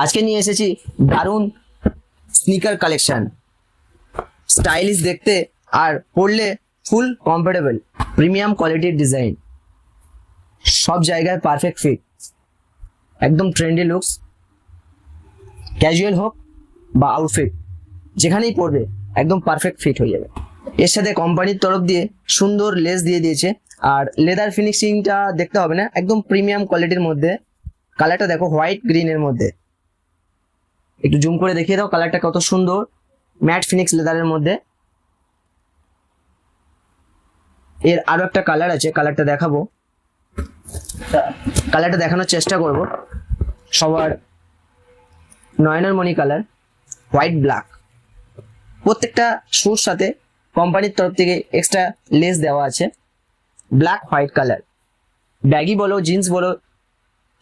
আজকে নিয়ে এসেছি দারুণ স্নিকার কালেকশন, স্টাইলিশ দেখতে আর পরলে ফুল কমফোর্টেবল, প্রিমিয়াম কোয়ালিটির ডিজাইন, সব জায়গায় পারফেক্ট ফিট, একদম ট্রেন্ডি লুকস। ক্যাজুয়াল হোক বা আউটফিট, যেখানেই পরবে একদম পারফেক্ট ফিট হয়ে যাবে। এর সাথে কোম্পানির তরফ দিয়ে সুন্দর লেস দিয়ে দিয়েছে, আর লেদার ফিনিশিংটা দেখতে হবে না, একদম প্রিমিয়াম কোয়ালিটির মধ্যে। কালারটা দেখো, হোয়াইট গ্রিনের মধ্যে। একটু জুম করে দেখিয়ে দাও কালারটা কত সুন্দর, ম্যাট ফিনিক্স লেদারের মধ্যে। এর আরো একটা কালার আছে, কালারটা দেখাবো, কালারটা দেখানোর চেষ্টা করব। সবার নয়নের মণি কালার, হোয়াইট ব্ল্যাক। প্রত্যেকটা শুর সাথে কোম্পানির তরফ থেকে এক্সট্রা লেস দেওয়া আছে। ব্ল্যাক হোয়াইট কালার, ব্যাগি বলো জিন্স বলো,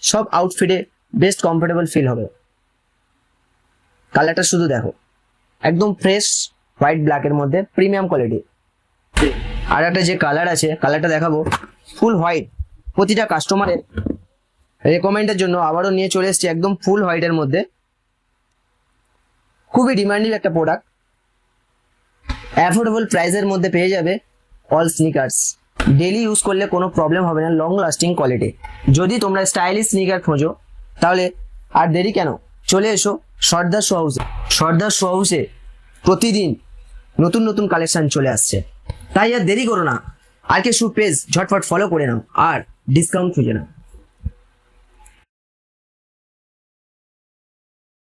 সব আউটফিটে বেস্ট কমফোর্টেবল ফিল হবে। কালারটা শুধু দেখো, একদম ফ্রেশ হোয়াইট ব্ল্যাকের মধ্যে, প্রিমিয়াম কোয়ালিটি। আর একটা যে কালার আছে, কালারটা দেখাবো, ফুল হোয়াইট। প্রতিটা কাস্টমারের রেকমেন্ডের জন্য আবারও নিয়ে চলে এসেছি একদম ফুল হোয়াইটের মধ্যে। খুবই ডিমান্ডিং একটা প্রোডাক্ট, অ্যাফোর্ডেবল প্রাইসের মধ্যে পেয়ে যাবে অল স্নিকার্স। ডেলি ইউজ করলে কোনো প্রবলেম হবে না, লং লাস্টিং কোয়ালিটি। যদি তোমরা স্টাইলিশ স্নিকার খোঁজো তাহলে আর দেরি কেন, চলে এসো সর্দার শু হাউসে। সর্দার শু হাউসে প্রতিদিন নতুন নতুন কালেকশন চলে আসছে, তাই আর দেরি করো না। আর কে শু পেজ ঝটফট ফলো করে নাও আর ডিসকাউন্ট খুঁজে নাও।